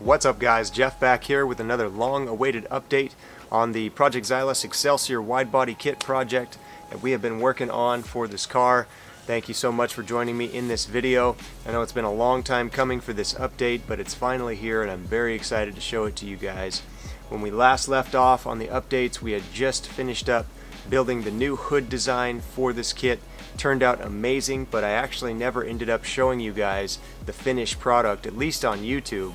What's up guys, Jeff back here with another long-awaited update on the Project Xylus Excelsior Widebody Kit project that we have been working on for this car. Thank you so much for joining me in this video. I know it's been a long time coming for this update, but it's finally here and I'm very excited to show it to you guys. When we last left off on the updates, we had just finished up building the new hood design for this kit. Turned out amazing, but I actually never ended up showing you guys the finished product, at least on YouTube.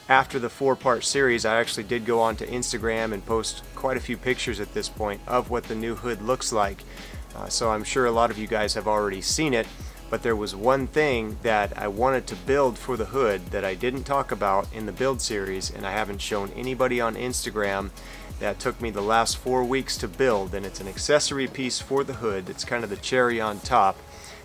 After the 4-part series, I actually did go on to Instagram and post quite a few pictures at this point of what the new hood looks like. So I'm sure a lot of you guys have already seen it, but there was one thing that I wanted to build for the hood that I didn't talk about in the build series, and I haven't shown anybody on Instagram. That took me the last 4 weeks to build, and it's an accessory piece for the hood. It's kind of the cherry on top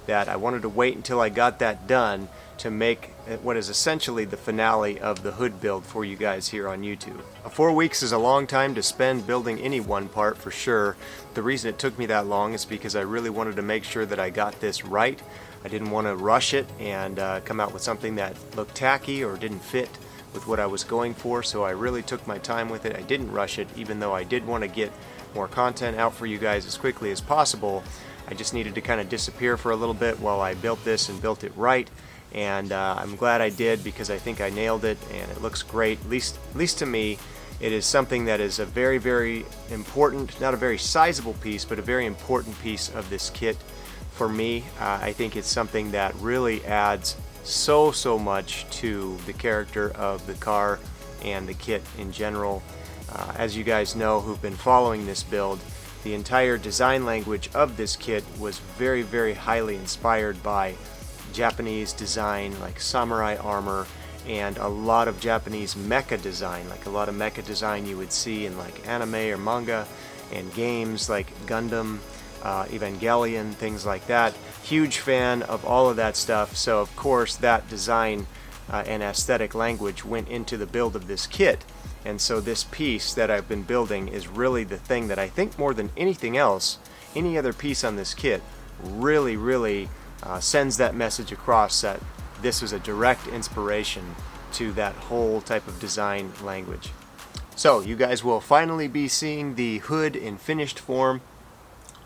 that I wanted to wait until I got that done to make what is essentially the finale of the hood build for you guys here on YouTube. 4 weeks is a long time to spend building any one part for sure. The reason it took me that long is because I really wanted to make sure that I got this right. I didn't want to rush it and come out with something that looked tacky or didn't fit with what I was going for, so I really took my time with it. I didn't rush it, even though I did want to get more content out for you guys as quickly as possible. I just needed to kind of disappear for a little bit while I built this and built it right, and I'm glad I did because I think I nailed it and it looks great. At least to me, it is something that is a very, very important, not a very sizable piece, but a very important piece of this kit for me. I think it's something that really adds so much to the character of the car and the kit in general. As you guys know who've been following this build, the entire design language of this kit was very, very highly inspired by Japanese design, like samurai armor, and a lot of Japanese mecha design, like a lot of mecha design you would see in like anime or manga and games like Gundam, Evangelion, things like that. Huge fan of all of that stuff, so of course that design and aesthetic language went into the build of this kit. And so this piece that I've been building is really the thing that I think more than anything else, any other piece on this kit really sends that message across that this was a direct inspiration to that whole type of design language. So you guys will finally be seeing the hood in finished form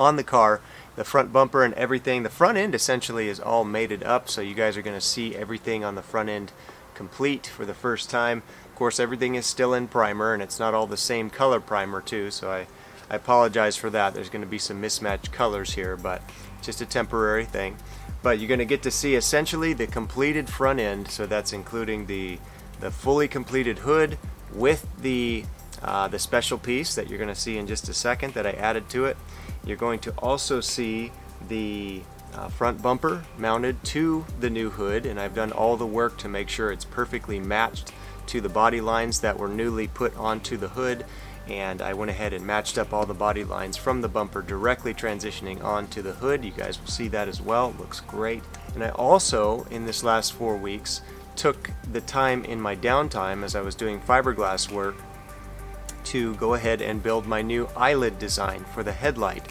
on the car. The front bumper and everything, the front end essentially is all mated up, so you guys are going to see everything on the front end complete for the first time. Of course, everything is still in primer, and it's not all the same color primer too, so I apologize for that. There's going to be some mismatched colors here, but just a temporary thing. But you're going to get to see essentially the completed front end, so that's including the fully completed hood with the special piece that you're going to see in just a second that I added to it. You're going to also see the front bumper mounted to the new hood, and I've done all the work to make sure it's perfectly matched to the body lines that were newly put onto the hood, and I went ahead and matched up all the body lines from the bumper directly transitioning onto the hood. You guys will see that as well. It looks great. And I also, in this last 4 weeks, took the time in my downtime as I was doing fiberglass work to go ahead and build my new eyelid design for the headlight,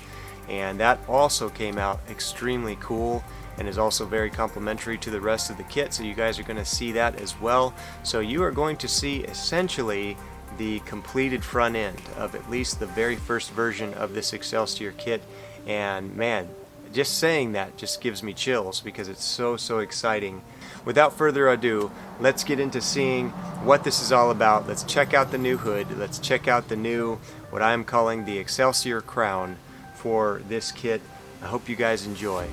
and that also came out extremely cool and is also very complementary to the rest of the kit, so you guys are going to see that as well. So you are going to see essentially the completed front end of at least the very first version of this Excelsior kit, and man, just saying that just gives me chills because it's so exciting. Without further ado, let's get into seeing what this is all about. Let's check out the new hood. Let's check out the new, what I'm calling the Excelsior crown for this kit. I hope you guys enjoy.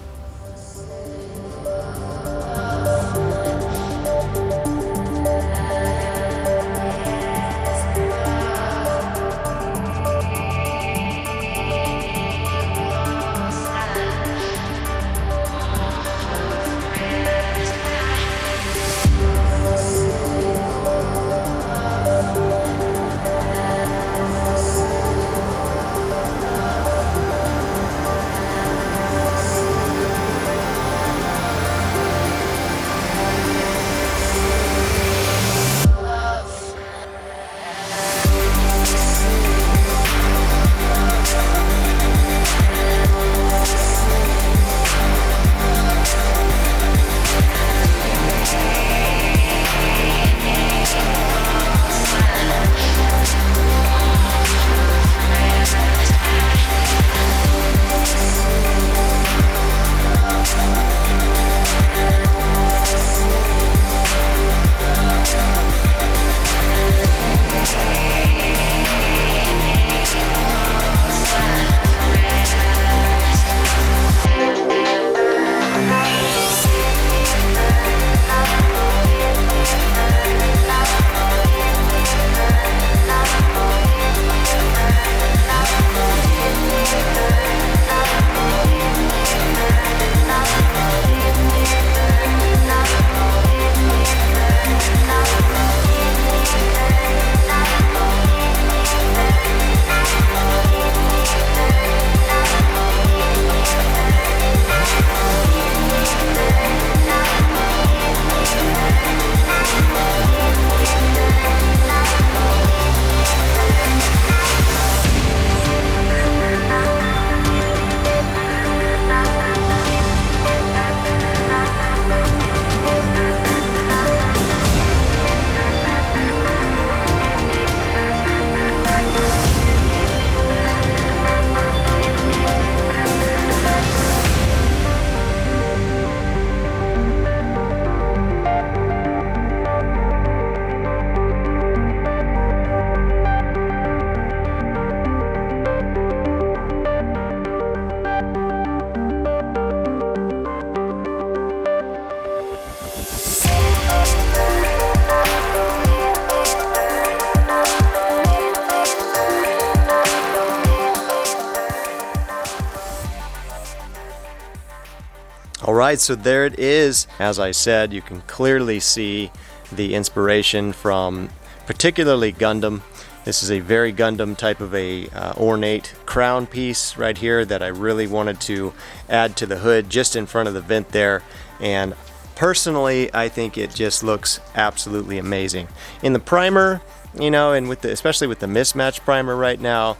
Alright, so there it is. As I said, you can clearly see the inspiration from particularly Gundam. This is a very Gundam type of a ornate crown piece right here that I really wanted to add to the hood just in front of the vent there, and personally I think it just looks absolutely amazing. In the primer, you know, and with especially with the mismatch primer right now,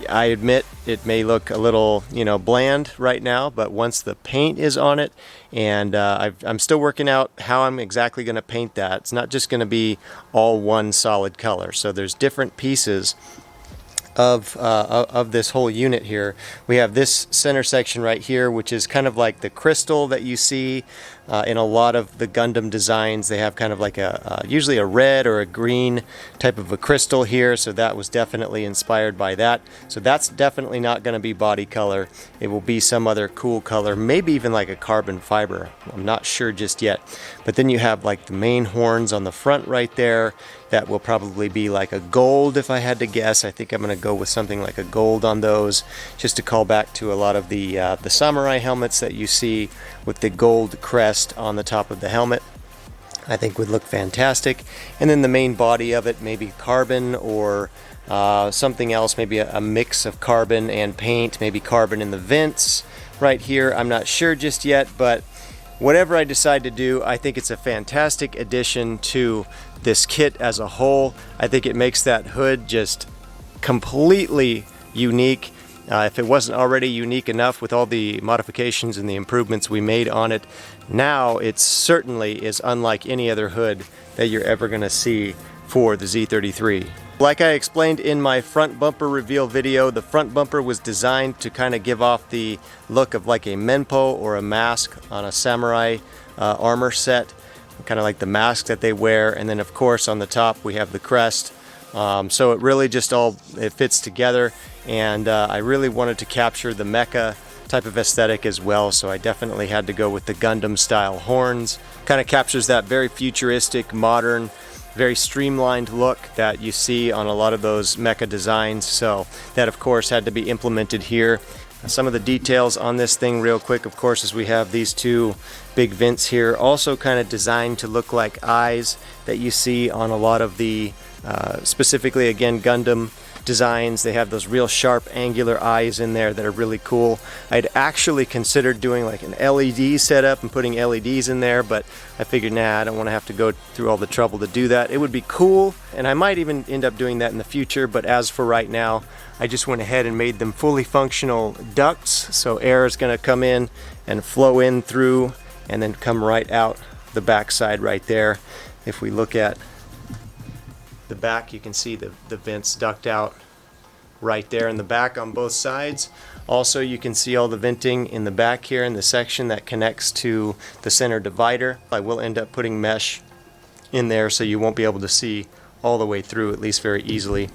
I admit it may look a little, you know, bland right now, but once the paint is on it, and I'm still working out how I'm exactly going to paint that. It's not just going to be all one solid color. So there's different pieces of this whole unit here. We have this center section right here, which is kind of like the crystal that you see in a lot of the Gundam designs. They have kind of like usually a red or a green type of a crystal here, so that was definitely inspired by that. So that's definitely not going to be body color. It will be some other cool color, maybe even like a carbon fiber. I'm not sure just yet. But then you have like the main horns on the front right there. That will probably be like a gold if I had to guess. I think I'm going to go with something like a gold on those, just to call back to a lot of the samurai helmets that you see with the gold crest on the top of the helmet. I think would look fantastic. And then the main body of it, maybe carbon or something else, maybe a mix of carbon and paint, maybe carbon in the vents right here. I'm not sure just yet, but whatever I decide to do, I think it's a fantastic addition to this kit as a whole. I think it makes that hood just completely unique. If it wasn't already unique enough with all the modifications and the improvements we made on it, now it certainly is unlike any other hood that you're ever going to see for the Z33. Like I explained in my front bumper reveal video, the front bumper was designed to kind of give off the look of like a menpo or a mask on a samurai armor set, kind of like the mask that they wear. And then of course on the top we have the crest. So it really just it fits together, and I really wanted to capture the mecha type of aesthetic as well, so I definitely had to go with the Gundam style horns. Kind of captures that very futuristic, modern, very streamlined look that you see on a lot of those mecha designs, so that of course had to be implemented here. Some of the details on this thing real quick, of course, is we have these two big vents here, also kind of designed to look like eyes that you see on a lot of the specifically again Gundam designs. They have those real sharp angular eyes in there that are really cool. I'd actually considered doing like an LED setup and putting LEDs in there, but I figured, nah, I don't want to have to go through all the trouble to do that. It would be cool, and I might even end up doing that in the future, but as for right now, I just went ahead and made them fully functional ducts, so air is going to come in and flow in through and then come right out the back side right there. If we look at the back, you can see the vents duct out right there in the back on both sides. Also, you can see all the venting in the back here in the section that connects to the center divider. I will end up putting mesh in there so you won't be able to see all the way through, at least very easily.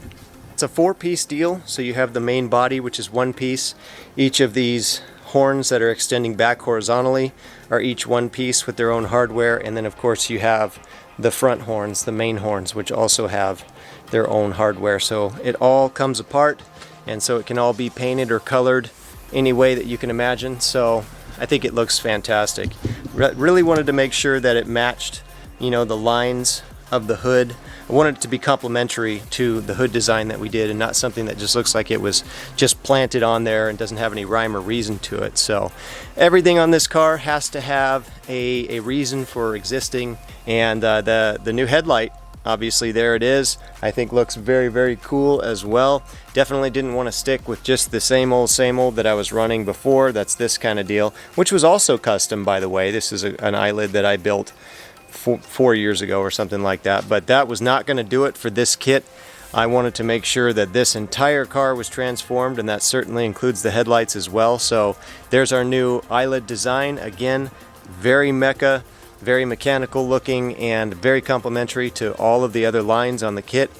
It's a 4-piece deal, so you have the main body, which is 1 piece. Each of these horns that are extending back horizontally are each 1 piece with their own hardware, and then of course you have the front horns, the main horns, which also have their own hardware. So it all comes apart, and so it can all be painted or colored any way that you can imagine. So I think it looks fantastic. Really wanted to make sure that it matched, you know, the lines of the hood. I wanted it to be complementary to the hood design that we did, and not something that just looks like it was just planted on there and doesn't have any rhyme or reason to it. So everything on this car has to have a reason for existing, and the new headlight, obviously there it is, I think looks very, very cool as well. Definitely didn't want to stick with just the same old that I was running before. That's this kind of deal, which was also custom, by the way. This is an eyelid that I built 4 years ago or something like that, but that was not going to do it for this kit. I wanted to make sure that this entire car was transformed, and that certainly includes the headlights as well. So there's our new eyelid design. Again, very mecha, very mechanical looking, and very complementary to all of the other lines on the kit.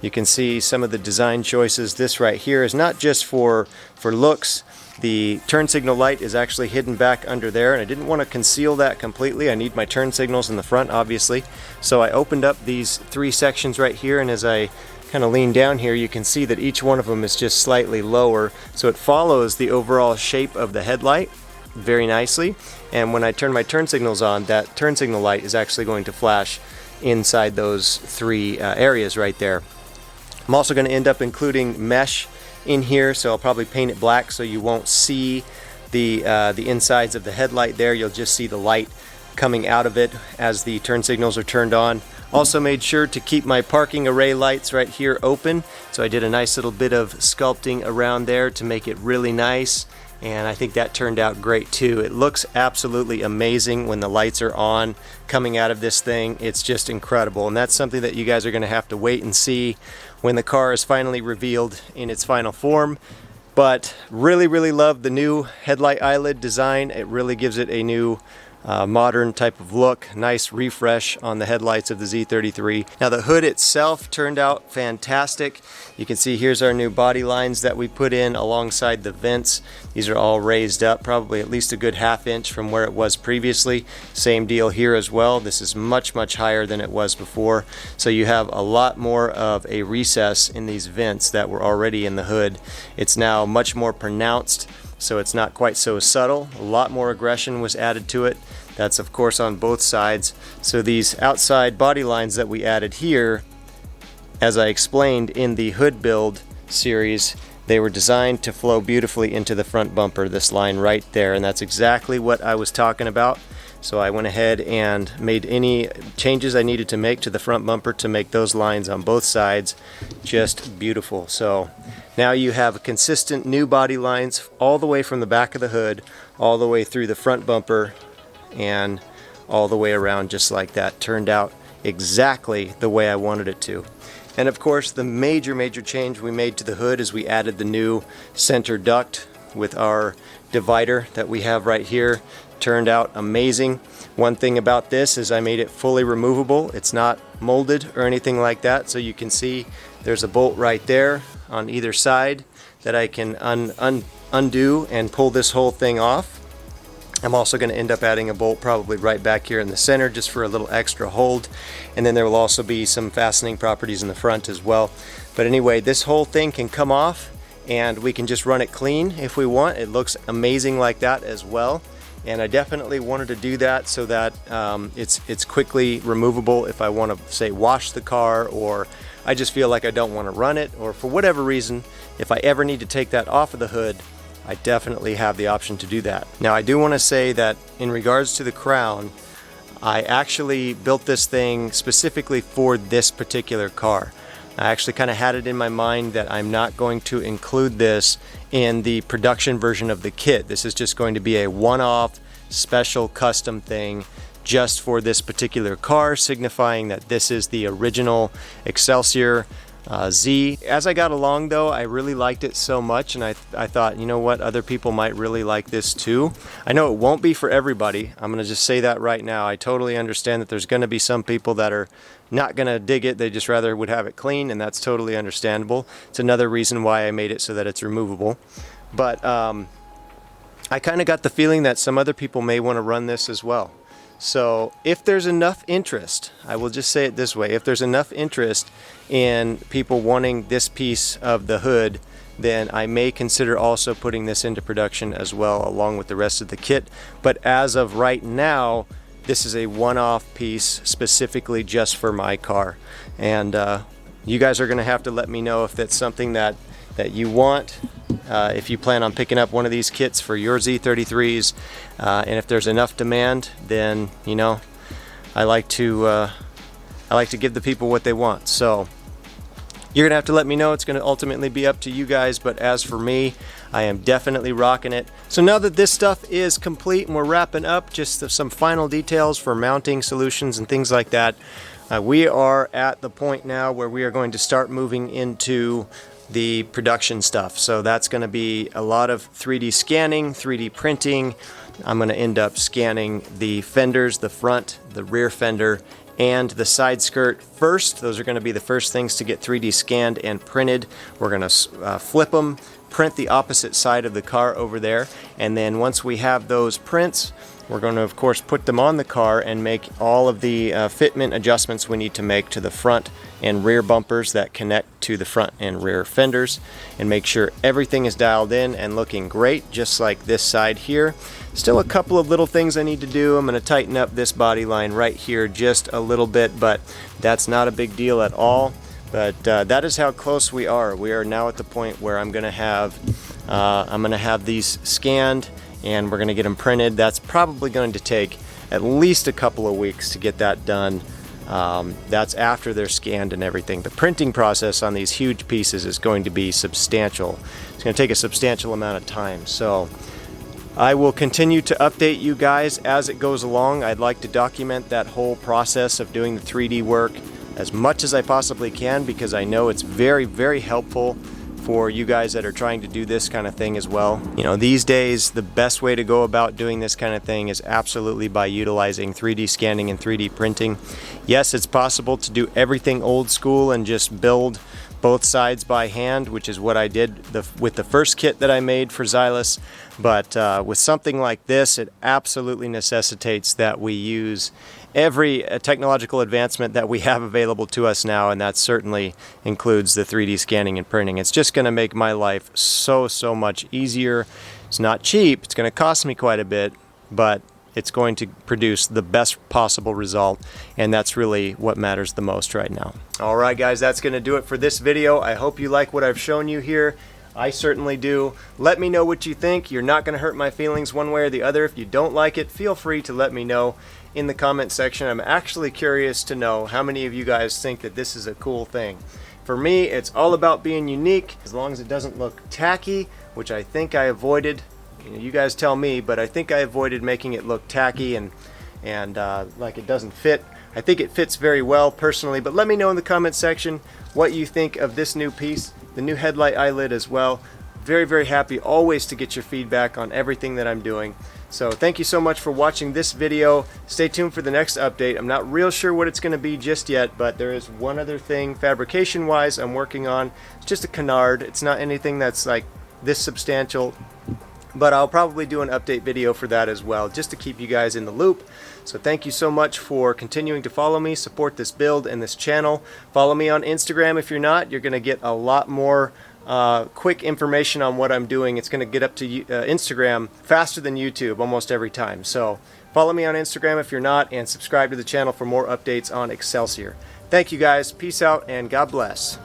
You can see some of the design choices. This right here is not just for looks. The turn signal light is actually hidden back under there, and I didn't want to conceal that completely. I need my turn signals in the front, obviously. So I opened up these 3 sections right here, and as I kind of lean down here, you can see that each one of them is just slightly lower, so it follows the overall shape of the headlight. very nicely. And when I turn my turn signals on, that turn signal light is actually going to flash inside those three areas right there. I'm also going to end up including mesh in here, so I'll probably paint it black so you won't see the insides of the headlight there. You'll just see the light coming out of it as the turn signals are turned on. Also made sure to keep my parking array lights right here open, so I did a nice little bit of sculpting around there to make it really nice, and I think that turned out great too. It looks absolutely amazing when the lights are on coming out of this thing. It's just incredible, and that's something that you guys are going to have to wait and see when the car is finally revealed in its final form. But really love the new headlight eyelid design. It really gives it a new modern type of look. Nice refresh on the headlights of the Z33. Now the hood itself turned out fantastic. You can see here's our new body lines that we put in alongside the vents. These are all raised up, probably at least a good ½ inch from where it was previously. Same deal here as well. This is much higher than it was before. So you have a lot more of a recess in these vents that were already in the hood. It's now much more pronounced, so it's not quite so subtle. A lot more aggression was added to it. That's of course on both sides. So these outside body lines that we added here, as I explained in the hood build series, they were designed to flow beautifully into the front bumper, this line right there, and that's exactly what I was talking about. So I went ahead and made any changes I needed to make to the front bumper to make those lines on both sides just beautiful. So now you have consistent new body lines all the way from the back of the hood, all the way through the front bumper, and all the way around just like that. Turned out exactly the way I wanted it to. And of course the major change we made to the hood is we added the new center duct with our divider that we have right here. Turned out amazing. One thing about this is I made it fully removable. It's not molded or anything like that, so you can see there's a bolt right there on either side that I can undo and pull this whole thing off. I'm also going to end up adding a bolt probably right back here in the center just for a little extra hold, and then there will also be some fastening properties in the front as well. But anyway, this whole thing can come off and we can just run it clean if we want. It looks amazing like that as well, and I definitely wanted to do that so that it's quickly removable if I want to, say, wash the car, or I just feel like I don't want to run it, or for whatever reason, if I ever need to take that off of the hood, I definitely have the option to do that. Now I do want to say that in regards to the crown, I actually built this thing specifically for this particular car. I actually kind of had it in my mind that I'm not going to include this in the production version of the kit. This is just going to be a one-off special custom thing just for this particular car, signifying that this is the original Excelsior Z. As I got along though, I really liked it so much, and I thought, you know what, other people might really like this too. I know it won't be for everybody. I'm gonna just say that right now. I totally understand that there's gonna be some people that are not gonna dig it. They just rather would have it clean, and that's totally understandable. It's another reason why I made it so that it's removable. But I kind of got the feeling that some other people may want to run this as well. So if there's enough interest, I will just say it this way, if there's enough interest in people wanting this piece of the hood, then I may consider also putting this into production as well along with the rest of the kit. But as of right now, this is a one-off piece specifically just for my car. And you guys are going to have to let me know if that's something that you want. If you plan on picking up one of these kits for your Z33s, and if there's enough demand, then you know I like to give the people what they want. So you're gonna have to let me know. It's gonna ultimately be up to you guys, but as for me, I am definitely rocking it. So now that this stuff is complete and we're wrapping up, just some final details for mounting solutions and things like that, we are at the point now where we are going to start moving into the production stuff. So that's going to be a lot of 3D scanning, 3D printing. I'm going to end up scanning the fenders, the front, the rear fender, and the side skirt first. Those are going to be the first things to get 3D scanned and printed. We're going to flip them, print the opposite side of the car over there, and then once we have those prints, we're going to of course put them on the car and make all of the fitment adjustments we need to make to the front and rear bumpers that connect to the front and rear fenders, and make sure everything is dialed in and looking great, just like this side here. Still a couple of little things I need to do. I'm going to tighten up this body line right here just a little bit, but that's not a big deal at all. But that is how close we are. We are now at the point where I'm going to have these scanned and we're going to get them printed. That's probably going to take at least a couple of weeks to get that done. That's after they're scanned and everything. The printing process on these huge pieces is going to be substantial. It's going to take a substantial amount of time. So I will continue to update you guys as it goes along. I'd like to document that whole process of doing the 3D work as much as I possibly can, because I know it's very, very helpful for you guys that are trying to do this kind of thing as well. You know, these days the best way to go about doing this kind of thing is absolutely by utilizing 3D scanning and 3D printing. Yes, it's possible to do everything old school and just build both sides by hand, which is what I did with the first kit that I made for Xylus, but with something like this, it absolutely necessitates that we use every technological advancement that we have available to us now, and that certainly includes the 3D scanning and printing. It's just going to make my life so much easier. It's not cheap, it's going to cost me quite a bit, but it's going to produce the best possible result, and that's really what matters the most right now. Alright guys, that's going to do it for this video. I hope you like what I've shown you here. I certainly do. Let me know what you think. You're not going to hurt my feelings one way or the other. If you don't like it, feel free to let me know in the comment section. I'm actually curious to know how many of you guys think that this is a cool thing. For me, it's all about being unique, as long as it doesn't look tacky, which I think I avoided. You guys tell me, but I think I avoided making it look tacky and like it doesn't fit. I think it fits very well personally, but let me know in the comment section what you think of this new piece, the new headlight eyelid as well. Very, very happy always to get your feedback on everything that I'm doing. So thank you so much for watching this video. Stay tuned for the next update. I'm not real sure what it's going to be just yet, but there is one other thing fabrication wise I'm working on. It's just a canard. It's not anything that's like this substantial, but I'll probably do an update video for that as well, just to keep you guys in the loop. So thank you so much for continuing to follow me, support this build and this channel. Follow me on Instagram if you're not. You're going to get a lot more quick information on what I'm doing. It's going to get up to Instagram faster than YouTube almost every time. So follow me on Instagram if you're not, and subscribe to the channel for more updates on Excelsior. Thank you guys. Peace out and God bless.